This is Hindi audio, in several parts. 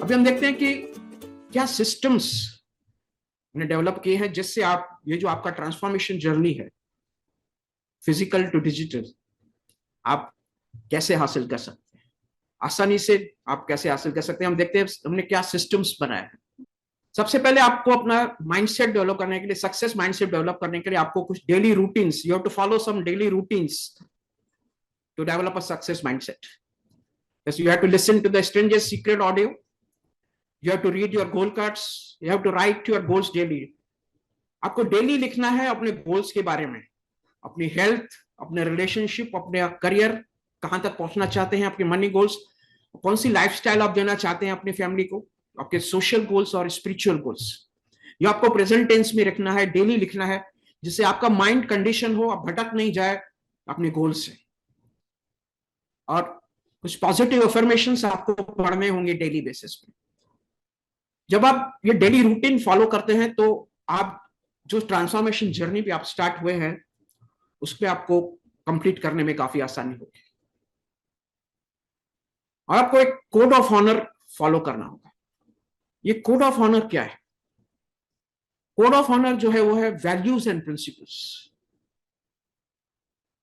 अभी हम देखते हैं कि क्या सिस्टम्स ने डेवलप किए हैं जिससे आप ये जो आपका ट्रांसफॉर्मेशन जर्नी है फिजिकल टू डिजिटल आप कैसे हासिल कर सकते हैं, आसानी से आप कैसे हासिल कर सकते हैं। हम देखते हैं हमने क्या सिस्टम्स बनाए हैं। सबसे पहले आपको अपना माइंडसेट डेवलप करने के लिए, सक्सेस माइंडसेट डेवलप करने के लिए आपको कुछ daily routines, you have to follow some daily routines to develop a success mindset. Yes, you have to listen to the Stranger's Secret audio. You have to read your goal cards. You have to write your goals daily. आपको डेली लिखना है अपने गोल्स के बारे में, अपनी हेल्थ, अपने रिलेशनशिप, अपने करियर, कहां तक पहुंचना चाहते हैं, आपके मनी गोल्स, कौन सी लाइफस्टाइल आप देना चाहते हैं अपनी फैमिली को, आपके सोशल गोल्स और स्पिरिचुअल गोल्स। ये आपको प्रेजेंट टेंस में रखना है, डेली लिखना है, जिससे आपका माइंड कंडीशन हो, आप भटक नहीं जाए अपने गोल से। और कुछ पॉजिटिव अफर्मेशंस आपको पढ़ने होंगे डेली बेसिस पे। जब आप ये डेली रूटीन फॉलो करते हैं तो आप जो ट्रांसफॉर्मेशन जर्नी पे आप स्टार्ट हुए हैं उस पर आपको कंप्लीट करने में काफी आसानी होगी। और आपको एक कोड ऑफ ऑनर फॉलो करना होगा। ये कोड ऑफ ऑनर क्या है? कोड ऑफ ऑनर जो है वो है वैल्यूज एंड प्रिंसिपल्स।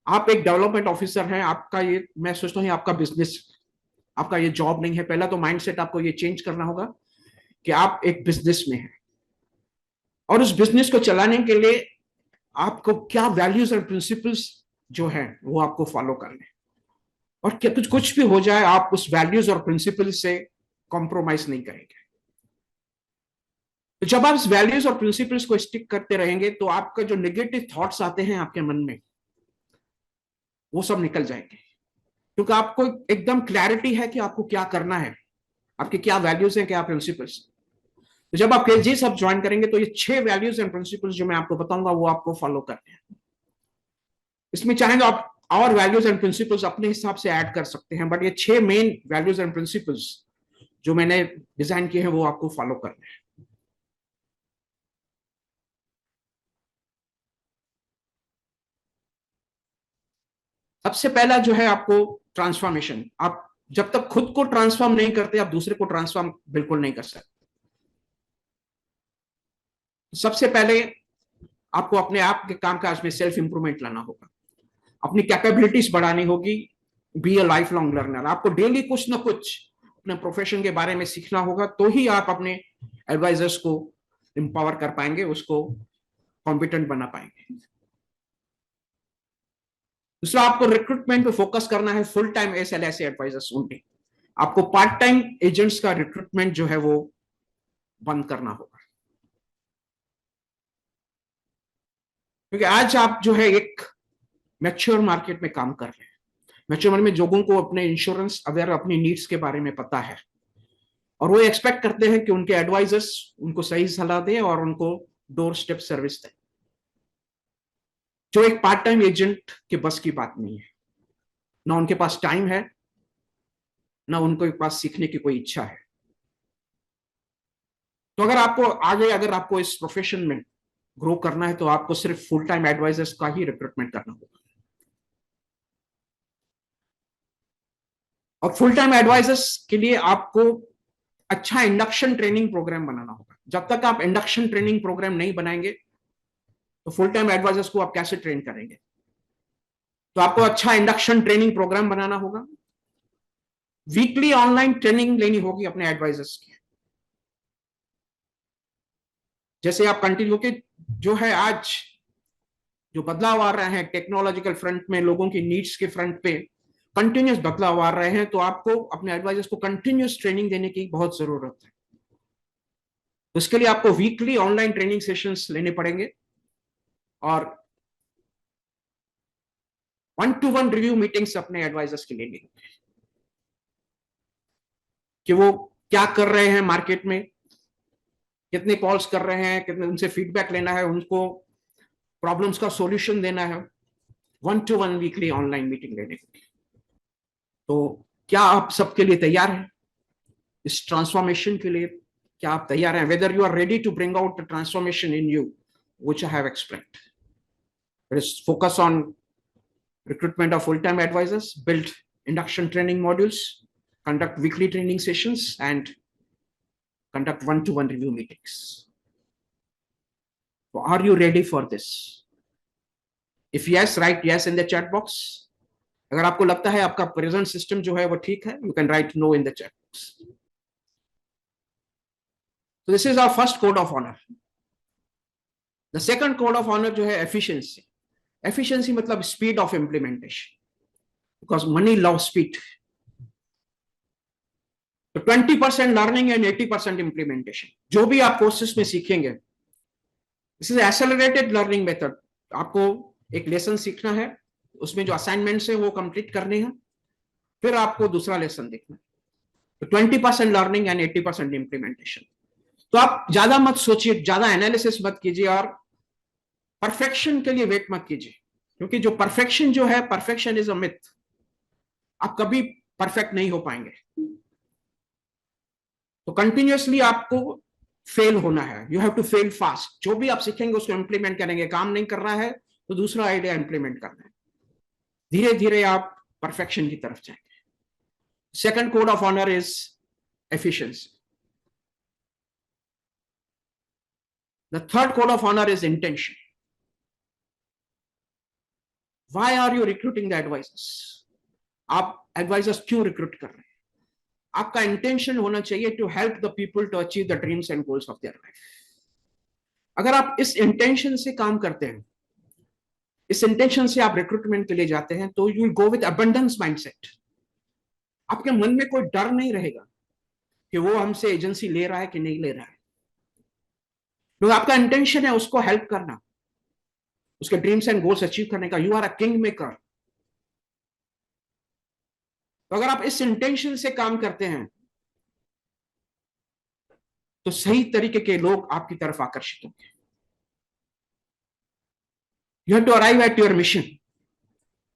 आप एक डेवलपमेंट ऑफिसर हैं, आपका ये, मैं सोचता हूँ आपका बिजनेस, आपका ये जॉब नहीं है। पहला तो माइंडसेट आपको ये चेंज करना होगा कि आप एक बिजनेस में हैं और उस बिजनेस को चलाने के लिए आपको क्या वैल्यूज और प्रिंसिपल्स जो है वो आपको फॉलो करने, और क्या कुछ भी हो जाए आप उस वैल्यूज और प्रिंसिपल्स से कॉम्प्रोमाइज नहीं करेंगे। तो जब आप इस वैल्यूज और प्रिंसिपल्स को स्टिक करते रहेंगे तो आपका जो नेगेटिव थॉट्स आते हैं आपके मन में वो सब निकल जाएंगे, क्योंकि आपको एकदम क्लैरिटी है कि आपको क्या करना है, आपके क्या वैल्यूज हैं, क्या प्रिंसिपल्स। तो जब आप केजी सब ज्वाइन करेंगे तो ये 6 वैल्यूज एंड प्रिंसिपल्स जो मैं आपको बताऊंगा वो आपको फॉलो करने हैं। इसमें चाहेंगे आप और वैल्यूज एंड प्रिंसिपल्स अपने हिसाब से ऐड कर सकते हैं, बट ये 6 मेन वैल्यूज एंड प्रिंसिपल्स जो मैंने डिजाइन किए हैं वो आपको फॉलो करने हैं। सबसे पहला जो है आपको ट्रांसफॉर्मेशन। आप जब तक खुद को ट्रांसफॉर्म नहीं करते आप दूसरे को ट्रांसफॉर्म बिल्कुल नहीं कर सकते। सबसे पहले आपको अपने आप के कामकाज में सेल्फ इंप्रूवमेंट लाना होगा, अपनी कैपेबिलिटीज बढ़ानी होगी। Be a life long learner. आपको डेली कुछ ना कुछ अपने प्रोफेशन के बारे में सीखना होगा, तो ही आप अपने एडवाइजर्स को एम्पावर कर पाएंगे, उसको कॉम्पिटेंट बना पाएंगे। दूसरा, आपको रिक्रूटमेंट पे फोकस करना है, full time SLS advisors only. आपको पार्ट टाइम एजेंट्स का रिक्रूटमेंट जो है वो बंद करना होगा, क्योंकि आज आप जो है एक मैच्योर मार्केट में काम कर रहे हैं। मैच्योर में लोगों को अपने इंश्योरेंस अवेयर, अपनी नीड्स के बारे में पता है, और वो एक्सपेक्ट करते हैं कि उनके एडवाइजर्स उनको सही सलाह दें और उनको डोर स्टेप सर्विस दें, जो एक पार्ट टाइम एजेंट के बस की बात नहीं है। ना उनके पास टाइम है, ना उनके पास सीखने की कोई इच्छा है। तो अगर आपको आगे, अगर आपको इस प्रोफेशन में ग्रो करना है तो आपको सिर्फ फुल टाइम एडवाइजर्स का ही रिक्रूटमेंट करना होगा। और फुल टाइम एडवाइजर्स के लिए आपको अच्छा इंडक्शन ट्रेनिंग प्रोग्राम बनाना होगा। जब तक आप इंडक्शन ट्रेनिंग प्रोग्राम नहीं बनाएंगे तो फुल टाइम एडवाइजर्स को आप कैसे ट्रेन करेंगे? तो आपको अच्छा इंडक्शन ट्रेनिंग प्रोग्राम बनाना होगा, वीकली ऑनलाइन ट्रेनिंग लेनी होगी अपने एडवाइजर्स की। जैसे आप कंटिन्यू के जो है आज जो बदलाव आ रहे हैं टेक्नोलॉजिकल फ्रंट में, लोगों की नीड्स के फ्रंट पे कंटिन्यूस बदलाव आ रहे हैं, तो आपको अपने एडवाइजर्स को कंटिन्यूस ट्रेनिंग देने की बहुत जरूरत है। उसके लिए आपको वीकली ऑनलाइन ट्रेनिंग सेशंस लेने पड़ेंगे और 1-to-1 रिव्यू मीटिंग्स अपने एडवाइजर्स के लिए लेंगे कि वो क्या कर रहे हैं मार्केट में, कितने कॉल्स कर रहे हैं, कितने उनसे फीडबैक लेना है, उनको प्रॉब्लम्स का सॉल्यूशन देना है। 1-to-1 वीकली ऑनलाइन मीटिंग लेने की। तो क्या आप सबके लिए तैयार हैं इस ट्रांसफॉर्मेशन के लिए? क्या आप तैयार हैं? Whether you are ready to bring out the transformation in you which I have explained. Let us focus on recruitment of full-time advisors, build induction training modules, conduct weekly training sessions, and conduct one-to-one review meetings. So are you ready for this? If yes, write yes in the chat box. अगर आपको लगता है आपका प्रेजेंट सिस्टम जो है वो ठीक है, you can write no in the chat box. So this is our first code of honor. The second code of honor जो है efficiency. Efficiency मतलब speed of implementation. Because money loves speed. तो 20% लर्निंग एंड 80% इंप्लीमेंटेशन. जो भी आप कोर्सेस में सीखेंगे, this is accelerated learning method. आपको एक लेसन सीखना है, उसमें जो असाइनमेंट्स है वो कंप्लीट करने हैं, फिर आपको दूसरा लेसन देखना है. तो 20% लर्निंग एंड 80% इंप्लीमेंटेशन. तो आप ज्यादा मत सोचिए, ज्यादा एनालिसिस मत कीजिए और परफेक्शन के लिए वेट मत कीजिए, क्योंकि जो परफेक्शन जो है, परफेक्शन इज अ मिथ. आप कभी परफेक्ट नहीं हो पाएंगे. तो कंटिन्यूअसली आपको फेल होना है. You have to fail fast. जो भी आप सीखेंगे उसको इंप्लीमेंट करेंगे. काम नहीं कर रहा है तो दूसरा आइडिया इंप्लीमेंट करना है. धीरे धीरे आप परफेक्शन की तरफ जाएंगे. Second code of honour is efficiency. The third code of honour is intention. Why are you recruiting the advisors? आप एडवाइजर्स क्यों रिक्रूट कर रहे हैं? आपका इंटेंशन होना चाहिए to help the people to achieve the dreams and goals of their life. अगर आप इस इंटेंशन से काम करते हैं, इस इंटेंशन से आप रिक्रूटमेंट के लिए जाते हैं, तो you will go with abundance mindset. आपके मन में कोई डर नहीं रहेगा कि वो हमसे एजेंसी ले रहा है कि नहीं ले रहा है. तो आपका इंटेंशन है उसको हेल्प करना, उसके ड्रीम्स एंड गोल्स अचीव करने का. You are a king maker. तो अगर आप इस इंटेंशन से काम करते हैं तो सही तरीके के लोग आपकी तरफ आकर्षित होंगे. You have to arrive at your mission.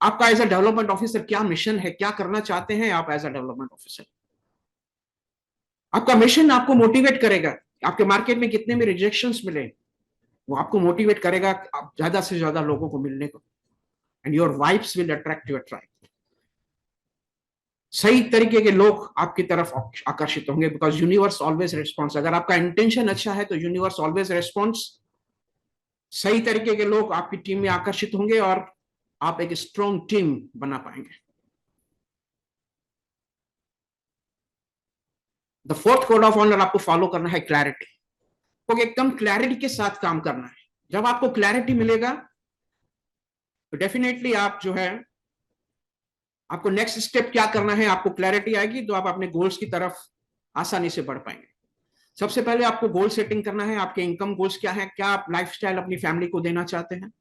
आपका एज अ डेवलपमेंट ऑफिसर क्या मिशन है, क्या करना चाहते हैं आप एज अ डेवलपमेंट ऑफिसर? आपका मिशन आपको मोटिवेट करेगा. आपके मार्केट में कितने भी रिजेक्शंस मिले, वो आपको मोटिवेट करेगा आप ज्यादा से ज्यादा लोगों को मिलने को. And your vibes will attract your tribe. सही तरीके के लोग आपकी तरफ आकर्षित होंगे, बिकॉज यूनिवर्स ऑलवेज रिस्पॉन्स. अगर आपका इंटेंशन अच्छा है तो यूनिवर्स ऑलवेज रिस्पॉन्स. सही तरीके के लोग आपकी टीम में आकर्षित होंगे और आप एक स्ट्रॉन्ग टीम बना पाएंगे. The fourth code of honour आपको फॉलो करना है क्लैरिटी. तो एकदम क्लैरिटी के साथ काम करना है. जब आपको क्लैरिटी मिलेगा तो डेफिनेटली आप जो है, आपको नेक्स्ट स्टेप क्या करना है, आपको क्लैरिटी आएगी तो आप अपने गोल्स की तरफ आसानी से बढ़ पाएंगे. सबसे पहले आपको गोल सेटिंग करना है. आपके इनकम गोल्स क्या है, क्या आप लाइफस्टाइल अपनी फैमिली को देना चाहते हैं.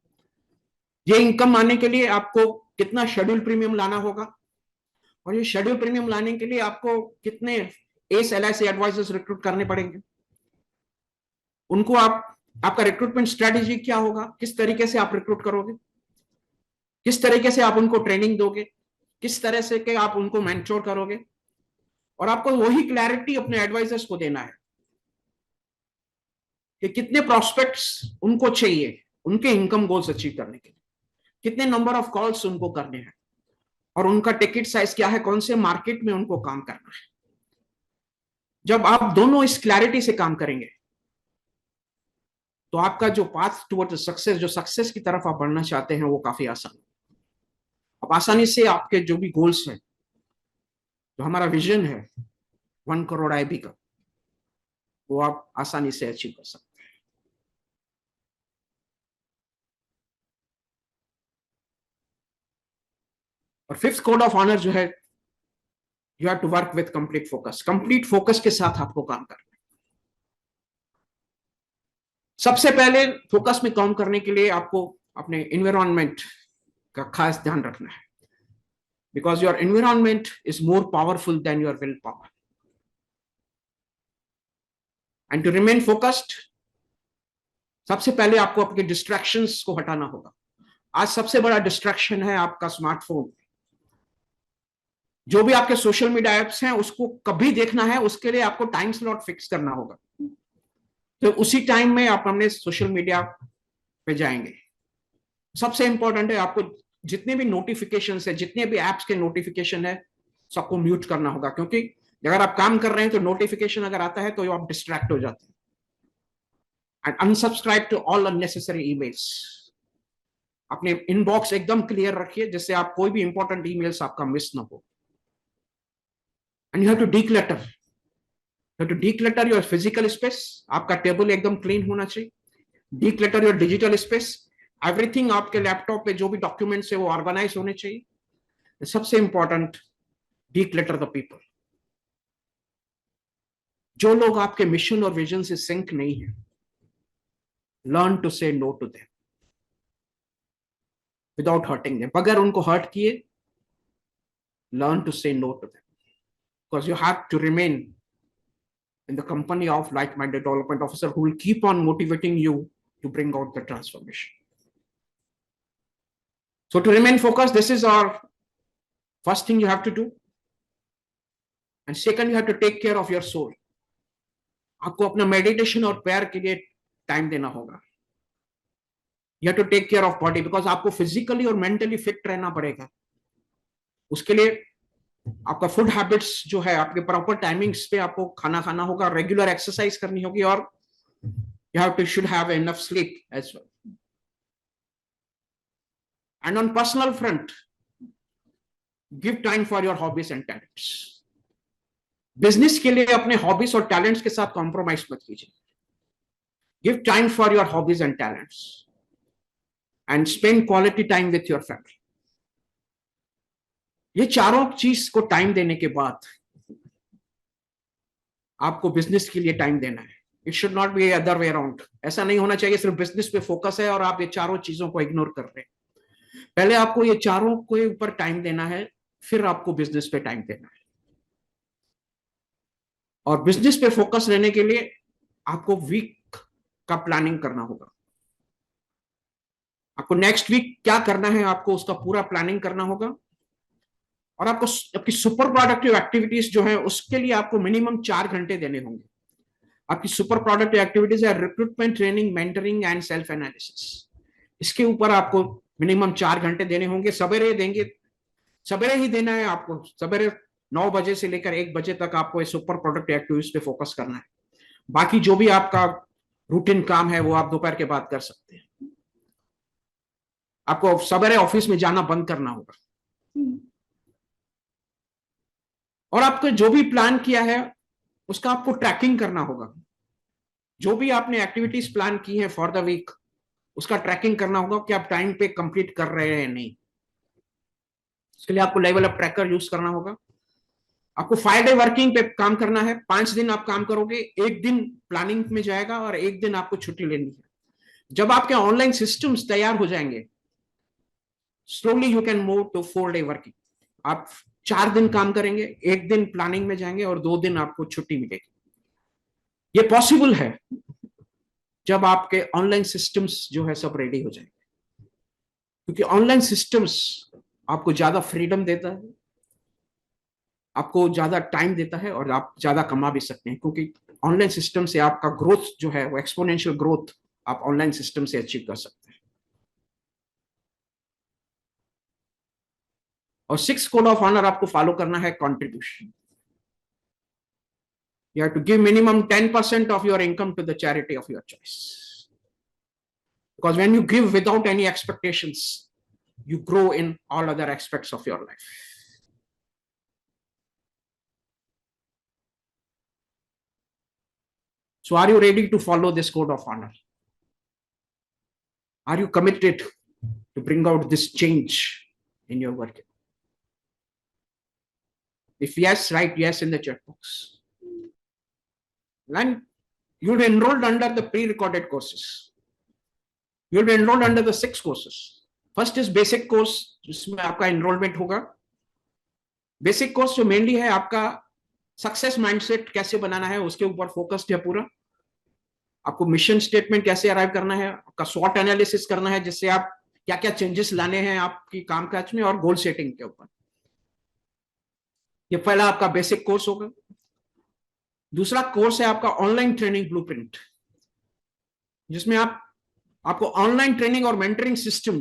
ये इनकम आने के लिए आपको कितना शेड्यूल प्रीमियम लाना होगा, और ये शेड्यूल प्रीमियम लाने के लिए आपको कितने एस LIC एडवाइजर्स रिक्रूट करने पड़ेंगे. उनको आपका रिक्रूटमेंट स्ट्रेटेजी क्या होगा, किस तरीके से आप रिक्रूट करोगे, किस तरीके से आप उनको ट्रेनिंग दोगे, किस तरह से के आप उनको मेंटोर करोगे. और आपको वही क्लैरिटी अपने एडवाइजर्स को देना है कि कितने प्रोस्पेक्ट्स उनको चाहिए उनके इनकम गोल्स अचीव करने के लिए, कितने नंबर ऑफ कॉल्स उनको करने हैं, और उनका टिकट साइज क्या है, कौन से मार्केट में उनको काम करना है. जब आप दोनों इस क्लैरिटी से काम करेंगे तो आपका जो पाथ टुवर्ड सक्सेस, जो सक्सेस की तरफ आप बढ़ना चाहते हैं, वो काफी आसान है. आप आसानी से आपके जो भी गोल्स हैं, जो हमारा विजन है 1 करोड़ IB का, वो आप आसानी से अचीव कर सकते हैं. और फिफ्थ कोड ऑफ ऑनर जो है, you have to work with complete focus. Complete focus के साथ आपको काम करना है. सबसे पहले फोकस में काम करने के लिए आपको अपने एनवायरनमेंट का खास ध्यान रखना है, because your environment is more powerful than your will power. And to remain focused, सबसे पहले आपको अपने डिस्ट्रैक्शंस को हटाना होगा. आज सबसे बड़ा डिस्ट्रैक्शन है आपका स्मार्टफोन. जो भी आपके सोशल मीडिया एप्स हैं उसको कभी देखना है, उसके लिए आपको टाइम स्लॉट फिक्स करना होगा. तो उसी टाइम में आप अपने सोशल मीडिया पे जाएंगे. सबसे इंपॉर्टेंट है आपको जितने भी नोटिफिकेशन है, जितने भी एप्स के नोटिफिकेशन है, सबको म्यूट करना होगा, क्योंकि अगर आप काम कर रहे हैं तो नोटिफिकेशन अगर आता है तो आप डिस्ट्रैक्ट हो जाते हैं। And unsubscribe to all unnecessary emails. अपने इनबॉक्स एकदम क्लियर रखिए जिससे आप कोई भी इंपॉर्टेंट ईमेल्स आपका मिस ना हो। And you have to declutter, to declutter your physical space. आपका टेबल एकदम क्लीन होना चाहिए। Declutter your digital space. Everything आपके लैपटॉप पे जो भी डॉक्यूमेंट्स है वो ऑर्गेनाइज होने चाहिए। सबसे इंपॉर्टेंट, डीक्लटर द पीपल। जो लोग आपके मिशन और विजन से सिंक नहीं है, learn to say no to them without hurting them. अगर उनको हर्ट किए, learn to say no to them, because you have to remain in the company of like-minded development officer who will keep on motivating you to bring out the transformation. So to remain focused, this is our first thing you have to do. And second, you have to take care of your soul. आपको अपना मेडिटेशन और प्रेयर के लिए टाइम देना होगा। You have to take care of body because आपको फिजिकली और मेंटली फिट रहना पड़ेगा। उसके लिए आपका फूड हैबिट्स जो है, आपके प्रॉपर टाइमिंग्स पे आपको खाना खाना होगा, रेगुलर एक्सरसाइज करनी होगी, और you have to should have enough sleep as well. And on personal front, give time for your hobbies and talents. Business के लिए अपने हॉबीज और टैलेंट्स के साथ कॉम्प्रोमाइज मत कीजिए। Give time for your hobbies and talents and spend quality time with your family. ये चारों चीज को टाइम देने के बाद आपको बिजनेस के लिए टाइम देना है। It should not be other way around. ऐसा नहीं होना चाहिए सिर्फ बिजनेस पे फोकस है और आप ये चारों चीजों को इग्नोर कर रहे हैं। पहले आपको ये चारों के ऊपर टाइम देना है, फिर आपको बिजनेस पे टाइम देना है। और बिजनेस पे फोकस रहने के लिए आपको वीक का प्लानिंग करना होगा। आपको नेक्स्ट वीक क्या करना है, आपको उसका पूरा प्लानिंग करना होगा। और आपको आपकी सुपर प्रोडक्टिव एक्टिविटीज जो है उसके लिए आपको मिनिमम 4 घंटे देने होंगे। आपकी सुपर प्रोडक्टिव एक्टिविटीज है recruitment, training, mentoring and self analysis. इसके ऊपर आपको मिनिमम 4 घंटे देने होंगे। सवेरे देंगे, सवेरे ही देना है आपको। सवेरे 9 बजे से लेकर 1 बजे तक आपको सुपर प्रोडक्टिव एक्टिविटीज पे फोकस करना है। बाकी जो भी आपका रूटीन काम है वो आप दोपहर के बाद कर सकते हैं। आपको सवेरे ऑफिस में जाना बंद करना होगा। और आपको जो भी प्लान किया है उसका आपको ट्रैकिंग करना होगा। जो भी आपने एक्टिविटीज प्लान की है फॉर द वीक, उसका ट्रैकिंग करना होगा कि आप टाइम पे कंप्लीट कर रहे हैं या नहीं। इसके लिए आपको लेवल अप ट्रैकर यूज करना होगा। आपको 5 डे वर्किंग पे काम करना है। 5 दिन आप काम करोगे, 1 दिन प्लानिंग में जाएगा और 1 दिन आपको छुट्टी लेनी है। जब आपके ऑनलाइन सिस्टम्स तैयार हो जाएंगे, slowly you can move to 4 day working. आप 4 दिन काम करेंगे, 1 दिन प्लानिंग में जाएंगे और 2 दिन आपको छुट्टी मिलेगी। ये पॉसिबल है जब आपके ऑनलाइन सिस्टम्स जो है सब रेडी हो जाएंगे, क्योंकि ऑनलाइन सिस्टम्स आपको ज्यादा फ्रीडम देता है, आपको ज्यादा टाइम देता है और आप ज्यादा कमा भी सकते हैं, क्योंकि ऑनलाइन सिस्टम से आपका ग्रोथ जो है वो एक्सपोनेंशियल ग्रोथ आप ऑनलाइन सिस्टम से अचीव कर सकते हैं। और 6 कोड ऑफ ऑनर आपको फॉलो करना है। Contribution, you have to give minimum 10% of your income to the charity of your choice, because when you give without any expectations, you grow in all other aspects of your life. So are you ready to follow this code of honor? Are you committed to bring out this change in your work? If yes, write yes in the chat box. And you'll be enrolled under the pre-recorded courses. You'll be enrolled under the 6 courses. First is basic course, जिसमें आपका enrollment होगा। बेसिक कोर्स जो मेनली है आपका सक्सेस माइंडसेट कैसे बनाना है उसके ऊपर फोकस्ड है पूरा। आपको मिशन स्टेटमेंट कैसे अराइव करना है, आपका स्वॉट एनालिसिस करना है, जिससे आप क्या क्या चेंजेस लाने हैं आपकी कामकाज में, और गोल सेटिंग के ऊपर। ये पहला आपका बेसिक कोर्स होगा। दूसरा कोर्स है आपका ऑनलाइन ट्रेनिंग ब्लूप्रिंट, जिसमें आपको ऑनलाइन ट्रेनिंग और मेंटरिंग सिस्टम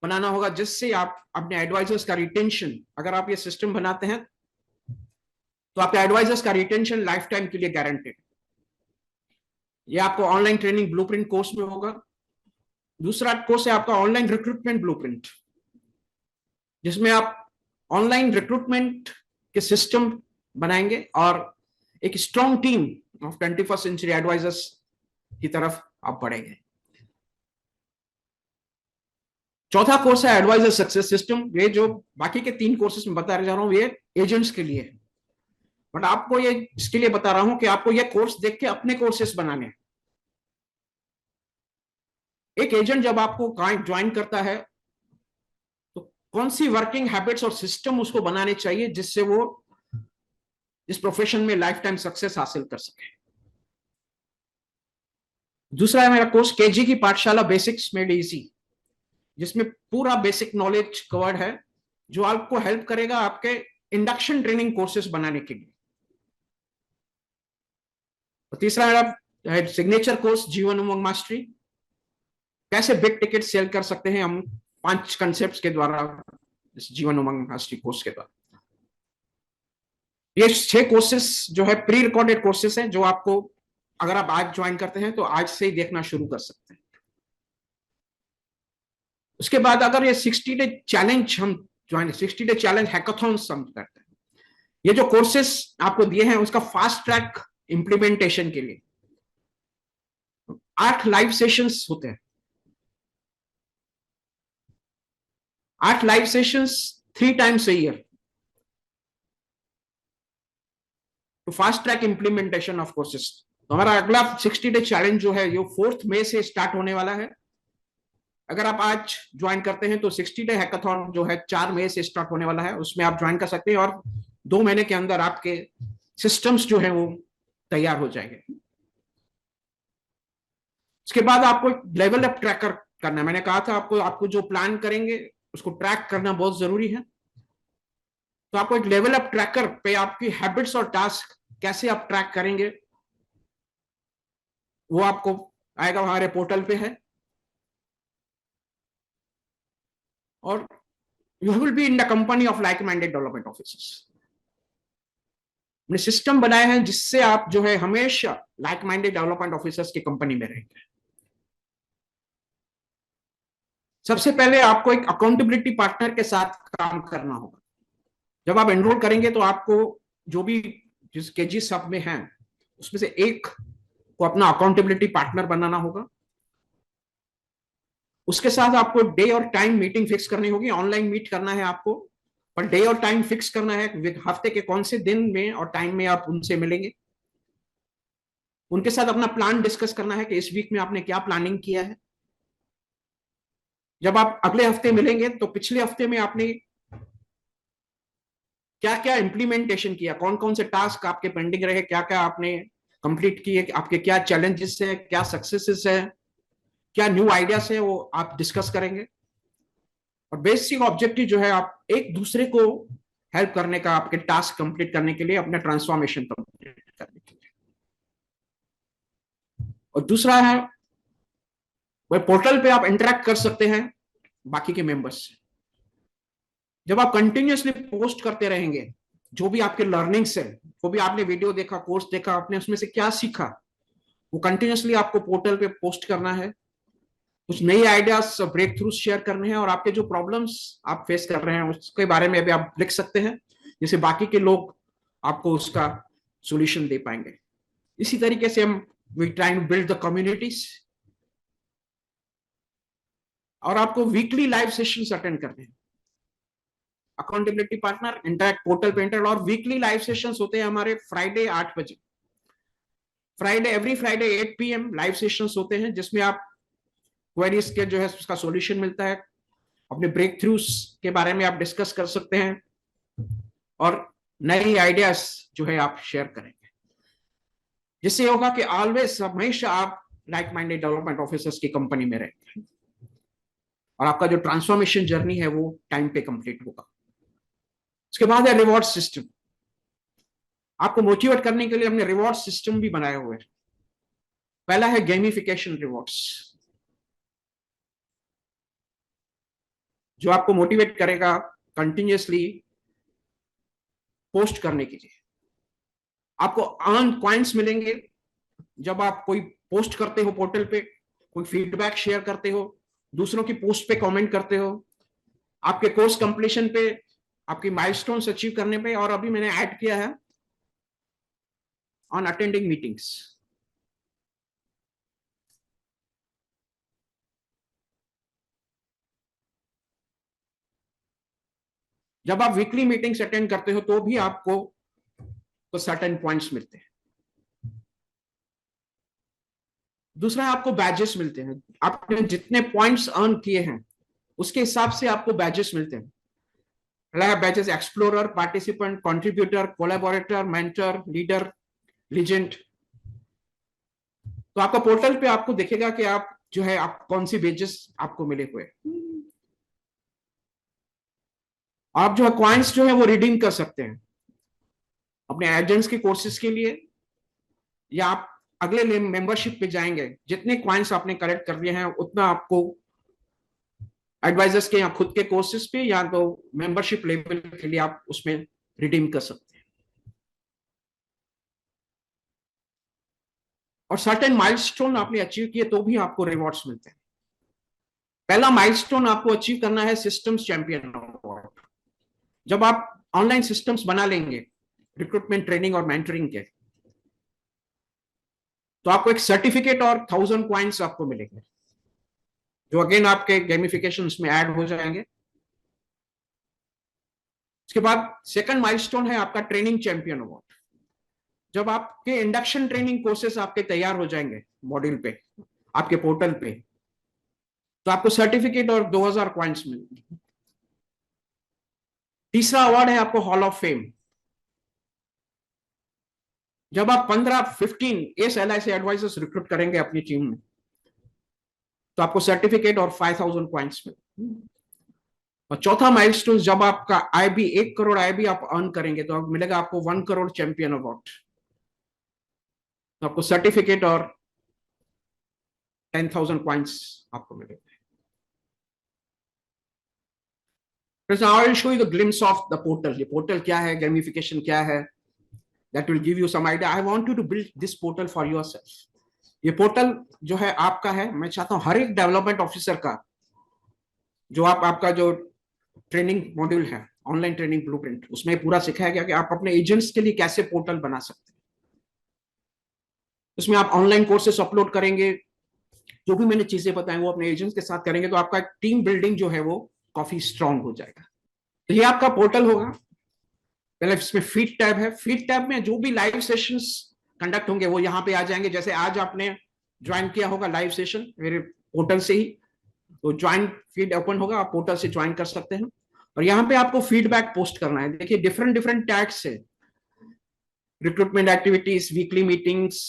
बनाना होगा, जिससे आप अपने एडवाइजर्स का रिटेंशन, अगर आप ये सिस्टम बनाते हैं तो आपके एडवाइजर्स का रिटेंशन लाइफ टाइम के लिए गारंटेड। ये आपको ऑनलाइन ट्रेनिंग ब्लूप्रिंट कोर्स में होगा। दूसरा कोर्स है आपका ऑनलाइन रिक्रूटमेंट ब्लूप्रिंट, जिसमें आप ऑनलाइन रिक्रूटमेंट के सिस्टम बनाएंगे और एक strong team of 21st century advisors की तरफ आप बढ़ेंगे। चौथा कोर्स है एडवाइजर सक्सेस सिस्टम। ये जो बाकी के 3 कोर्सेस में बता जा रहा हूं ये एजेंट्स के लिए है, बट आपको ये इसके लिए बता रहा हूं कि आपको ये कोर्स देख के अपने कोर्सेस बनाने हैं। एक एजेंट जब आपको ज्वाइन करता है तो कौन सी वर्किंग हैबिट्स और सिस्टम उसको बनाने चाहिए जिससे वो इस प्रोफेशन में लाइफ टाइम सक्सेस हासिल कर सके। दूसरा है मेरा कोर्स केजी की पाठशाला बेसिक्स मेड इजी, जिसमें पूरा बेसिक नॉलेज कवर्ड है जो आपको हेल्प करेगा आपके इंडक्शन ट्रेनिंग कोर्सेस बनाने के लिए। और तीसरा मेरा signature course Jeevan Umang mastery, कैसे बिग टिकट सेल कर सकते हैं हम 5 कंसेप्ट के द्वारा इस जीवन उमंग मास्टरी कोर्स के द्वारा। ये 6 कोर्सेस जो है प्री रिकॉर्डेड कोर्सेस हैं, जो आपको अगर आप आज ज्वाइन करते हैं तो आज से ही देखना शुरू कर सकते हैं। उसके बाद अगर ये 60 डे चैलेंज हम ज्वाइन 60 डे चैलेंज हैकाथॉन्स हम करते हैं, ये जो कोर्सेस आपको दिए हैं उसका फास्ट ट्रैक इंप्लीमेंटेशन के लिए 8 लाइव सेशंस होते हैं। 8 live sessions 3 times a year to fast track implementation of courses. तो हमारा अगला 60 डे चैलेंज जो है ये 4 मई से स्टार्ट होने वाला है। अगर आप आज ज्वाइन करते हैं तो 60 डे हैकाथॉन जो है 4 मई से स्टार्ट होने वाला है, उसमें आप ज्वाइन कर सकते हैं और 2 महीने के अंदर आपके सिस्टम्स जो है वो तैयार हो जाएंगे। उसके बाद आपको लेवल अप ट्रैकर करना है। मैंने कहा था आपको जो प्लान करेंगे उसको ट्रैक करना बहुत जरूरी है। तो आपको एक लेवल अप ट्रैकर पे आपकी हैबिट्स और टास्क कैसे आप ट्रैक करेंगे वो आपको आएगा, हमारे पोर्टल पे है। और you will be in the company of like minded development officers. हमने सिस्टम बनाए हैं जिससे आप जो है हमेशा लाइक माइंडेड डेवलपमेंट ऑफिसर्स की कंपनी में रहेंगे। सबसे पहले आपको एक अकाउंटेबिलिटी पार्टनर के साथ काम करना होगा। जब आप एनरोल करेंगे तो आपको जो भी जिस केजी सब में है उसमें से एक को अपना अकाउंटेबिलिटी पार्टनर बनाना होगा। उसके साथ आपको डे और टाइम मीटिंग फिक्स करनी होगी। ऑनलाइन मीट करना है आपको, पर डे और टाइम फिक्स करना है हफ्ते के कौन से दिन में और टाइम में आप उनसे मिलेंगे। उनके साथ अपना प्लान डिस्कस करना है कि इस वीक में आपने क्या प्लानिंग किया है। जब आप अगले हफ्ते मिलेंगे तो पिछले हफ्ते में आपने क्या क्या इंप्लीमेंटेशन किया, कौन कौन से टास्क आपके पेंडिंग रहे, क्या क्या आपने कंप्लीट किए, आपके क्या चैलेंजेस है, क्या सक्सेसेस है, क्या न्यू आइडियाज है, वो आप डिस्कस करेंगे। और बेसिक ऑब्जेक्टिव जो है आप एक दूसरे को हेल्प करने का, आपके टास्क कंप्लीट करने के लिए, अपने ट्रांसफॉर्मेशन कंप्लीट करने के लिए। और दूसरा है वह पोर्टल पे आप इंटरेक्ट कर सकते हैं बाकी के मेंबर्स से। जब आप कंटिन्यूअसली पोस्ट करते रहेंगे जो भी आपके लर्निंग्स है, वो भी आपने वीडियो देखा, कोर्स देखा, आपने उसमें से क्या सीखा, वो कंटिन्यूअसली आपको पोर्टल पे पोस्ट करना है। कुछ नई आइडियाज, ब्रेक थ्रू शेयर करने हैं और आपके जो प्रॉब्लम्स आप फेस कर रहे हैं उसके बारे में भी आप लिख सकते हैं, जिससे बाकी के लोग आपको उसका सॉल्यूशन दे पाएंगे। इसी तरीके से हम we trying to build the communities. और आपको वीकली लाइव सेशंस अटेंड करने हैं। अकाउंटेबिलिटी पार्टनर इंटरैक्ट पोर्टल पे इंटर, और वीकली लाइव सेशंस होते हैं हमारे फ्राइडे 8 बजे। Every Friday 8 PM live sessions होते हैं जिसमें आप क्वेरीज के जो है उसका सॉल्यूशन मिलता है, अपने ब्रेक थ्रूज के बारे में आप डिस्कस कर सकते हैं और नई आइडियाज जो है आप शेयर करेंगे, जिससे होगा कि ऑलवेज हमेशा आप लाइक माइंडेड डेवलपमेंट ऑफिसर्स की कंपनी में रहेंगे और आपका जो ट्रांसफॉर्मेशन जर्नी है वो टाइम पे कंप्लीट होगा। उसके बाद है रिवॉर्ड सिस्टम। आपको मोटिवेट करने के लिए हमने रिवॉर्ड सिस्टम भी बनाए हुए हैं। पहला है गेमिफिकेशन रिवॉर्ड्स, जो आपको मोटिवेट करेगा कंटिन्यूअसली पोस्ट करने के लिए। आपको अर्न पॉइंट्स मिलेंगे जब आप कोई पोस्ट करते हो पोर्टल पे, कोई फीडबैक शेयर करते हो, दूसरों की पोस्ट पे कमेंट करते हो, आपके कोर्स कंप्लीशन पे, आपकी माइलस्टोन्स अचीव करने पे, और अभी मैंने ऐड किया है ऑन अटेंडिंग मीटिंग्स। जब आप वीकली मीटिंग्स अटेंड करते हो तो भी आपको तो सर्टेन पॉइंट्स मिलते हैं। दूसरा, आपको बैजेस मिलते हैं। आपने जितने पॉइंट्स अर्न किए हैं उसके हिसाब से आपको बैजेस मिलते हैं। Badges explorer, participant, contributor, collaborator, mentor, leader, legend. तो आपका पोर्टल पे आपको दिखेगा कि आप जो है आप कौन सी बेजेस आपको मिले हुए। आप जो है कॉइन्स जो है वो रिडीम कर सकते हैं अपने एजेंट्स के कोर्सेज के लिए, या आप अगले मेंबरशिप पे जाएंगे, जितने कॉइन्स आपने कलेक्ट कर लिए हैं उतना आपको एडवाइजर्स के या खुद के कोर्सेज पे या तो मेंबरशिप लेवल के लिए आप उसमें रिडीम कर सकते हैं। और सर्टेन माइलस्टोन आपने अचीव किए तो भी आपको रिवॉर्ड्स मिलते हैं। पहला माइलस्टोन आपको अचीव करना है सिस्टम्स चैंपियन अवार्ड। जब आप ऑनलाइन सिस्टम्स बना लेंगे रिक्रूटमेंट, ट्रेनिंग और मेंटरिंग के, तो आपको एक सर्टिफिकेट और 1000 कॉइन्स आपको मिलेंगे, जो अगेन आपके गेमिफिकेशन में ऐड हो जाएंगे। उसके बाद सेकंड माइलस्टोन है आपका ट्रेनिंग चैंपियन अवार्ड। जब आपके इंडक्शन ट्रेनिंग कोर्सेस आपके तैयार हो जाएंगे मॉड्यूल पे, आपके पोर्टल पे, तो आपको सर्टिफिकेट और 2000 कॉइन्स मिलेंगे। तीसरा अवार्ड है आपको हॉल ऑफ फेम। जब आप 15-15 एस एल आई से एडवाइजर्स रिक्रूट करेंगे अपनी टीम में, तो आपको सर्टिफिकेट और 5000 पॉइंट्स मिले। और चौथा माइलस्टोन, जब आपका आईबी 1 करोड़ आईबी आप अर्न करेंगे तो आप मिलेगा आपको 1 करोड़ चैंपियन अवार्ड। तो आपको सर्टिफिकेट और 10,000 पॉइंट्स आपको मिलेगा। I will show you the glimpse of the portal. ये पोर्टल क्या है, गेमिफिकेशन क्या है, that will give you some idea. I want you to build this portal for yourself. ये पोर्टल जो है आपका है, मैं चाहता हूं हर एक डेवलपमेंट ऑफिसर का जो आपका जो ट्रेनिंग मॉड्यूल है ऑनलाइन ट्रेनिंग ब्लूप्रिंट, उसमें पूरा सिखाया गया कि आप अपने एजेंट्स के लिए कैसे पोर्टल बना सकते हैं। उसमें आप ऑनलाइन कोर्सेस अपलोड करेंगे, जो भी मैंने चीजें बताई वो अपने एजेंट्स के साथ करेंगे, तो आपका टीम बिल्डिंग जो है वो काफी स्ट्रांग हो जाएगा। तो ये आपका पोर्टल होगा। पहले इसमें फीड टैब है। फीड टैब में जो भी लाइव सेशंस कंडक्ट होंगे वो यहाँ पे आ जाएंगे। जैसे आज आपने ज्वाइन किया होगा लाइव सेशन मेरे पोर्टल से ही, तो ज्वाइन फीड ओपन होगा, आप पोर्टल से ज्वाइन कर सकते हैं। और यहाँ पे आपको फीडबैक पोस्ट करना है। देखिए डिफरेंट डिफरेंट टैग्स है, recruitment activities, weekly meetings,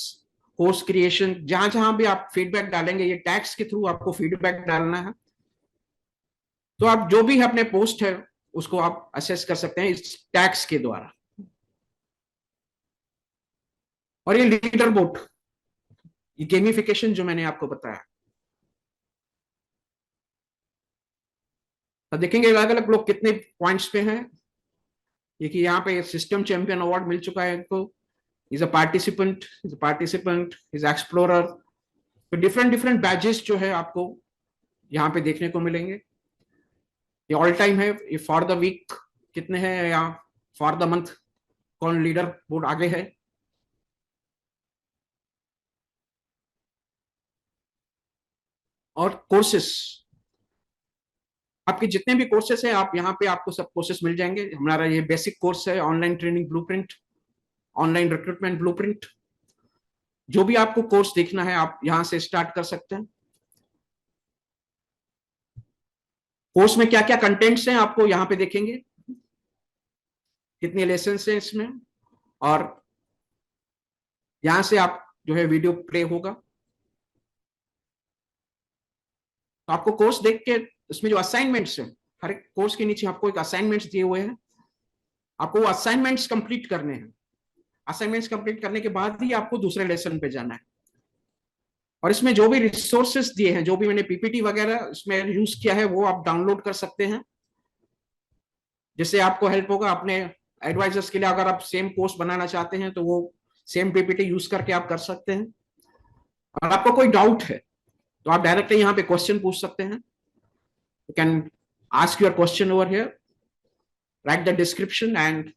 course creation. जहां जहां भी आप फीडबैक डालेंगे ये टैग्स के थ्रू आपको फीडबैक डालना है। तो आप जो भी अपने पोस्ट है उसको आप असेस कर सकते हैं इस टैग्स के द्वारा। और ये लीडर बोर्ड, ये गेमिफिकेशन जो मैंने आपको बताया, तो देखेंगे अलग अलग लोग कितने पॉइंट्स पे हैं। देखिए यहाँ पे सिस्टम चैंपियन अवार्ड मिल चुका है इनको, is a participant, is a participant, is explorer. तो डिफरेंट डिफरेंट बैजेस जो है आपको यहाँ पे देखने को मिलेंगे। ये ऑल टाइम है, ये फॉर द वीक कितने हैं या फॉर द मंथ कौन लीडर बोर्ड आगे है। और कोर्सेस, आपके जितने भी कोर्सेस हैं आप यहाँ पे आपको सब कोर्सेस मिल जाएंगे। हमारा ये बेसिक कोर्स है online training blueprint, online recruitment blueprint. जो भी आपको कोर्स देखना है आप यहाँ से स्टार्ट कर सकते हैं। कोर्स में क्या क्या कंटेंट्स हैं आपको यहाँ पे देखेंगे, कितने लेसन हैं इसमें, और यहाँ से आप जो है वीडियो प्ले होगा। तो आपको कोर्स देख के इसमें जो असाइनमेंट्स है, हर एक कोर्स के नीचे आपको एक असाइनमेंट्स दिए हुए हैं, आपको वो असाइनमेंट्स कंप्लीट करने हैं। असाइनमेंट्स कंप्लीट करने के बाद ही आपको दूसरे लेसन पे जाना है। और इसमें जो भी रिसोर्सेस दिए हैं, जो भी मैंने पीपीटी वगैरह इसमें यूज किया है वो आप डाउनलोड कर सकते हैं, जिससे आपको हेल्प होगा अपने एडवाइजर्स के लिए। अगर आप सेम कोर्स बनाना चाहते हैं तो वो सेम पीपीटी यूज करके आप कर सकते हैं। और आपको कोई डाउट है तो आप डायरेक्टली यहाँ पे क्वेश्चन पूछ सकते हैं। You can ask your question over here, right the description and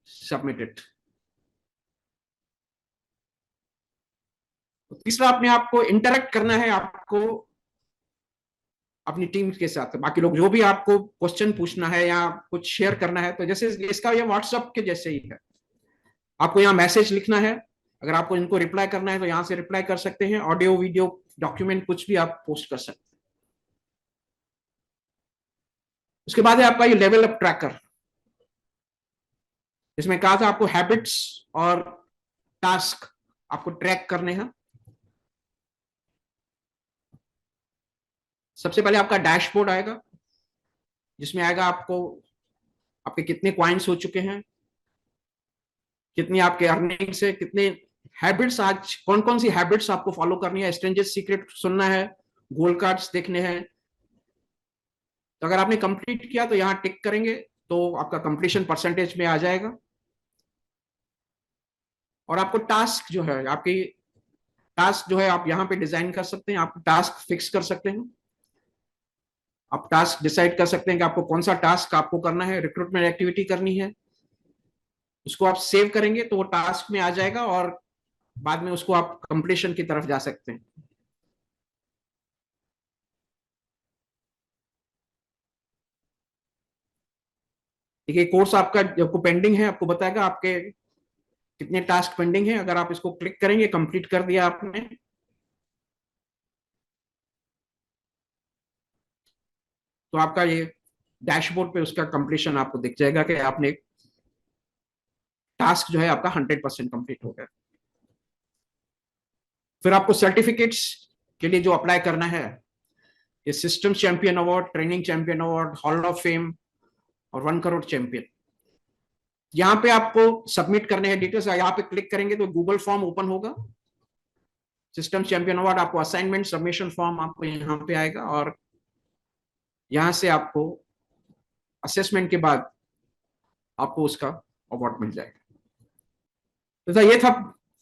submit it. तीसरा, अपने आप को इंटरेक्ट करना है आपको अपनी टीम के साथ। बाकी लोग जो भी आपको क्वेश्चन पूछना है या कुछ शेयर करना है, तो जैसे इसका ये व्हाट्सएप के जैसे ही है। आपको यहाँ मैसेज लिखना है, अगर आपको इनको रिप्लाई करना है तो यहाँ से रिप्लाई कर सकते हैं। ऑडियो वीडियो डॉक्यूमेंट कुछ भी आप पोस्ट कर सकते हैं। उसके बाद है आपका ये लेवल अप ट्रैकर। इसमें कहा था आपको हैबिट्स और टास्क आपको ट्रैक करने हैं। सबसे पहले आपका डैशबोर्ड आएगा, जिसमें आएगा आपको आपके कितने क्वाइंट्स हो चुके हैं, कितनी आपके अर्निंग्स है, कितने हैबिट्स, आज कौन कौन सी हैबिट्स आपको फॉलो करनी है, स्ट्रेंजर्स सीक्रेट सुनना है, गोल कार्ड्स देखने हैं। तो अगर आपने कंप्लीट किया तो यहाँ टिक करेंगे तो आपका कंप्लीशन परसेंटेज में आ जाएगा। और आपको टास्क जो है, आपकी टास्क जो है आप यहाँ पे डिजाइन कर सकते हैं। आप टास्क फिक्स कर सकते हैं, आप टास्क डिसाइड कर सकते हैं कि आपको कौन सा टास्क आपको करना है। रिक्रूटमेंट एक्टिविटी करनी है, उसको आप सेव करेंगे तो वो टास्क में आ जाएगा और बाद में उसको आप कंप्लीशन की तरफ जा सकते हैं। देखिए, कोर्स आपका आपको पेंडिंग है, आपको बताएगा आपके कितने टास्क पेंडिंग है। अगर आप इसको क्लिक करेंगे, कंप्लीट कर दिया आपने, तो आपका ये डैशबोर्ड पे उसका कंप्लीशन आपको दिख जाएगा कि आपने टास्क जो है आपका 100% कंप्लीट हो गया। फिर आपको सर्टिफिकेट्स के लिए जो अप्लाई करना है, ये system champion award, training champion award, hall of fame और 1 करोड़ चैंपियन। यहाँ पे आपको सबमिट करने हैं डिटेल्स। यहाँ पे क्लिक करेंगे तो गूगल फॉर्म ओपन होगा। सिस्टम चैंपियन अवार्ड आपको असाइनमेंट सबमिशन फॉर्म आपको यहाँ पे आएगा और यहाँ से आपको असेसमेंट के बाद आपको उसका अवार्ड मिल जाएगा। तो ये था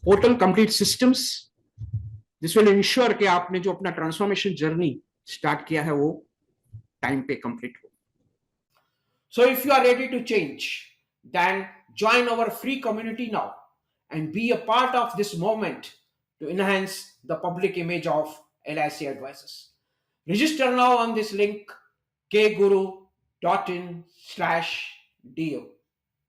portal complete systems, this will ensure कि आपने जो अपना ट्रांसफॉर्मेशन जर्नी स्टार्ट किया है वो टाइम पे कंप्लीट हो। So if you are ready to change, then join our free community now and be a part of this movement to enhance the public image of LIC advisors. Register now on this link kguru.in/do.